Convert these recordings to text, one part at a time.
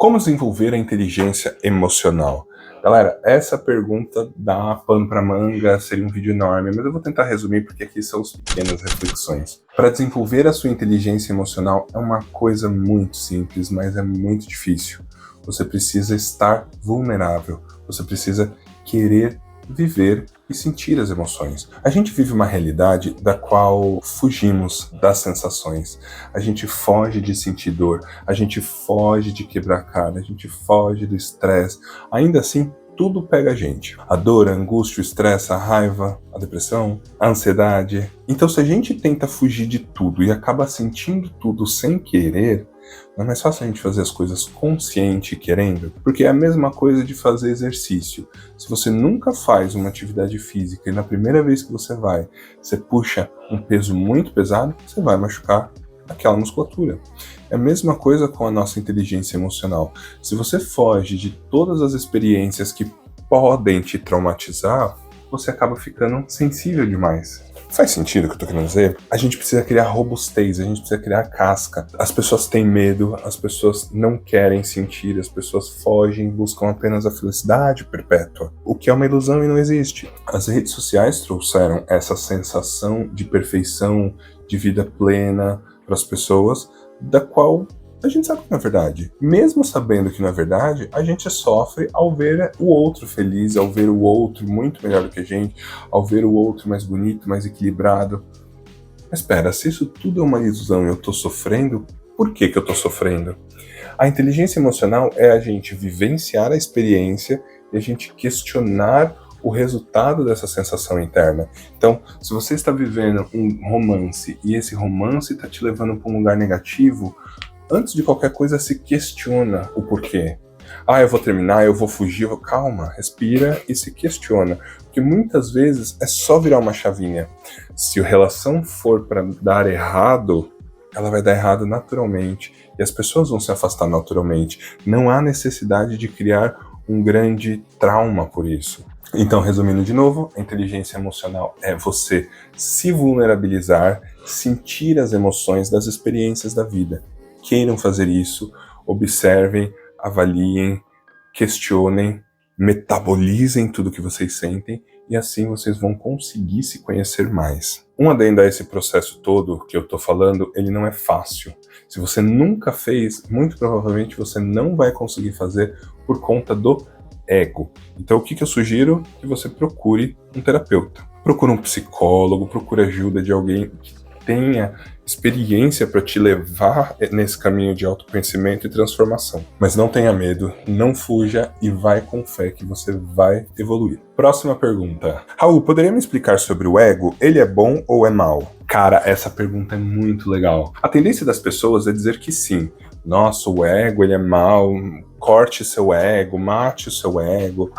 Como desenvolver a inteligência emocional? Galera, essa pergunta dá pano para manga, seria um vídeo enorme, mas eu vou tentar resumir porque aqui são as pequenas reflexões. Para desenvolver a sua inteligência emocional é uma coisa muito simples, mas é muito difícil. Você precisa estar vulnerável, você precisa querer viver e sentir as emoções. A gente vive uma realidade da qual fugimos das sensações. A gente foge de sentir dor, a gente foge de quebrar a cara, a gente foge do estresse. Ainda assim, tudo pega a gente. A dor, a angústia, o estresse, a raiva, a depressão, a ansiedade. Então, se a gente tenta fugir de tudo e acaba sentindo tudo sem querer, não é mais fácil a gente fazer as coisas consciente e querendo? Porque é a mesma coisa de fazer exercício. Se você nunca faz uma atividade física e na primeira vez que você vai, você puxa um peso muito pesado, você vai machucar aquela musculatura. É a mesma coisa com a nossa inteligência emocional. Se você foge de todas as experiências que podem te traumatizar, você acaba ficando sensível demais. Faz sentido o que eu tô querendo dizer? A gente precisa criar robustez, a gente precisa criar casca. As pessoas têm medo, as pessoas não querem sentir, as pessoas fogem, buscam apenas a felicidade perpétua, o que é uma ilusão e não existe. As redes sociais trouxeram essa sensação de perfeição, de vida plena para as pessoas, da qual a gente sabe que não é verdade. Mesmo sabendo que não é verdade, a gente sofre ao ver o outro feliz, ao ver o outro muito melhor do que a gente, ao ver o outro mais bonito, mais equilibrado. Mas espera, se isso tudo é uma ilusão e eu tô sofrendo, por que eu tô sofrendo? A inteligência emocional é a gente vivenciar a experiência e a gente questionar o resultado dessa sensação interna. Então, se você está vivendo um romance e esse romance está te levando para um lugar negativo, antes de qualquer coisa, se questiona o porquê. Eu vou terminar, eu vou fugir. Calma, respira e se questiona. Porque muitas vezes é só virar uma chavinha. Se a relação for para dar errado, ela vai dar errado naturalmente. E as pessoas vão se afastar naturalmente. Não há necessidade de criar um grande trauma por isso. Então, resumindo de novo, a inteligência emocional é você se vulnerabilizar, sentir as emoções das experiências da vida. Queiram fazer isso, observem, avaliem, questionem, metabolizem tudo que vocês sentem e assim vocês vão conseguir se conhecer mais. Um adendo a esse processo todo que eu estou falando, ele não é fácil. Se você nunca fez, muito provavelmente você não vai conseguir fazer por conta do ego. Então o que eu sugiro? Que você procure um terapeuta. Procure um psicólogo, procure ajuda de alguém que tenha experiência para te levar nesse caminho de autoconhecimento e transformação. Mas não tenha medo, não fuja e vai com fé que você vai evoluir. Próxima pergunta. Raul, poderia me explicar sobre o ego? Ele é bom ou é mau? Cara, essa pergunta é muito legal. A tendência das pessoas é dizer que sim. Nossa, o ego ele é mau, corte seu ego, mate o seu ego.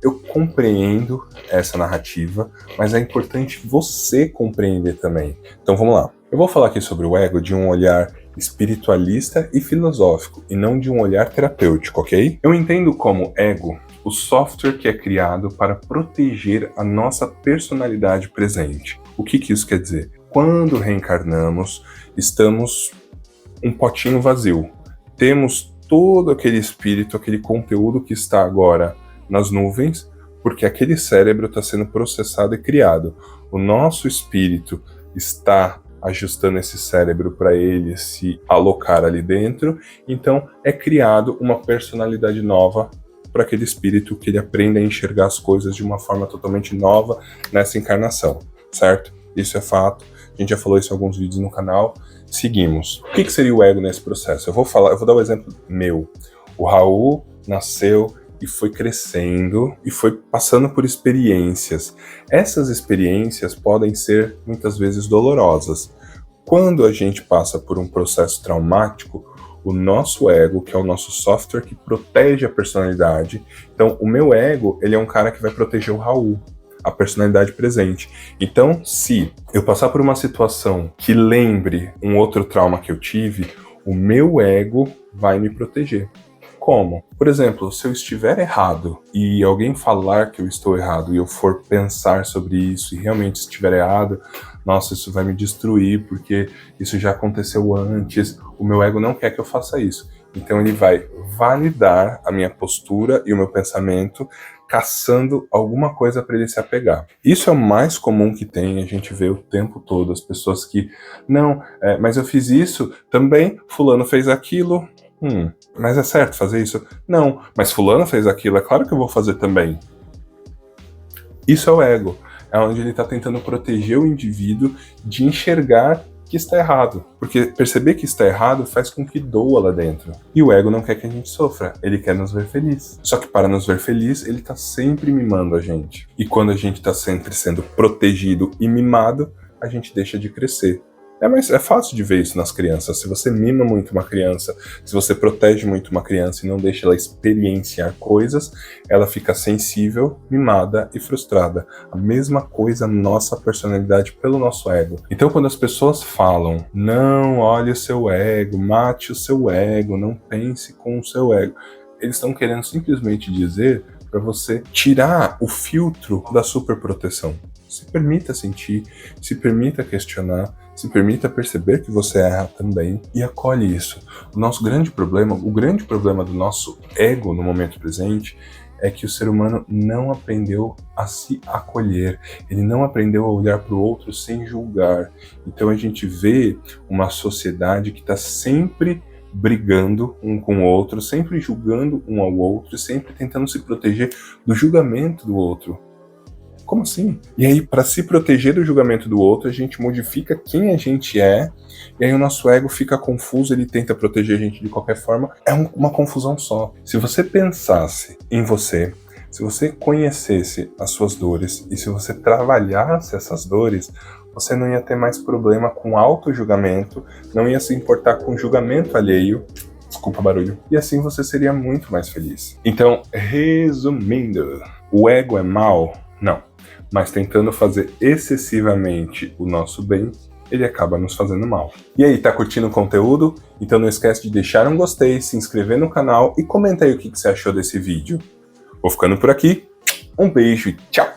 Eu compreendo essa narrativa, mas é importante você compreender também. Então vamos lá. Eu vou falar aqui sobre o ego de um olhar espiritualista e filosófico, e não de um olhar terapêutico, ok? Eu entendo como ego o software que é criado para proteger a nossa personalidade presente. O que isso quer dizer? Quando reencarnamos, estamos um potinho vazio. Temos todo aquele espírito, aquele conteúdo que está agora nas nuvens, porque aquele cérebro está sendo processado e criado. O nosso espírito está ajustando esse cérebro para ele se alocar ali dentro, então é criado uma personalidade nova para aquele espírito, que ele aprenda a enxergar as coisas de uma forma totalmente nova nessa encarnação, certo? Isso é fato, a gente já falou isso em alguns vídeos no canal. Seguimos. O que seria o ego nesse processo? Eu vou dar um exemplo meu. O Raul nasceu e foi crescendo e foi passando por experiências. Essas experiências podem ser muitas vezes dolorosas. Quando a gente passa por um processo traumático, o nosso ego, que é o nosso software que protege a personalidade, então o meu ego, ele é um cara que vai proteger o Raul, a personalidade presente. Então, se eu passar por uma situação que lembre um outro trauma que eu tive, o meu ego vai me proteger. Como? Por exemplo, se eu estiver errado e alguém falar que eu estou errado e eu for pensar sobre isso e realmente estiver errado, nossa, isso vai me destruir porque isso já aconteceu antes, o meu ego não quer que eu faça isso. Então ele vai validar a minha postura e o meu pensamento, caçando alguma coisa para ele se apegar. Isso é o mais comum que tem, a gente vê o tempo todo, as pessoas que, não, mas eu fiz isso, também fulano fez aquilo, mas é certo fazer isso? Não, mas fulano fez aquilo, é claro que eu vou fazer também. Isso é o ego, é onde ele está tentando proteger o indivíduo de enxergar que está errado, porque perceber que está errado faz com que doa lá dentro. E o ego não quer que a gente sofra, ele quer nos ver feliz. Só que para nos ver feliz, ele está sempre mimando a gente. E quando a gente está sempre sendo protegido e mimado, a gente deixa de crescer. É fácil de ver isso nas crianças. Se você mima muito uma criança, se você protege muito uma criança e não deixa ela experienciar coisas, ela fica sensível, mimada e frustrada. A mesma coisa na nossa personalidade pelo nosso ego. Então quando as pessoas falam, não olhe o seu ego, mate o seu ego, não pense com o seu ego, eles estão querendo simplesmente dizer para você tirar o filtro da superproteção. Se permita sentir, se permita questionar, se permita perceber que você erra também e acolhe isso. O grande problema do nosso ego no momento presente é que o ser humano não aprendeu a se acolher, ele não aprendeu a olhar para o outro sem julgar. Então a gente vê uma sociedade que está sempre brigando um com o outro, sempre julgando um ao outro, sempre tentando se proteger do julgamento do outro. Como assim? E aí, para se proteger do julgamento do outro, a gente modifica quem a gente é, e aí o nosso ego fica confuso, ele tenta proteger a gente de qualquer forma. É uma confusão só. Se você pensasse em você, se você conhecesse as suas dores, e se você trabalhasse essas dores, você não ia ter mais problema com auto-julgamento, não ia se importar com julgamento alheio, desculpa barulho, e assim você seria muito mais feliz. Então, resumindo, o ego é mal? Não. Mas tentando fazer excessivamente o nosso bem, ele acaba nos fazendo mal. E aí, tá curtindo o conteúdo? Então não esquece de deixar um gostei, se inscrever no canal e comenta aí o que você achou desse vídeo. Vou ficando por aqui, um beijo e tchau!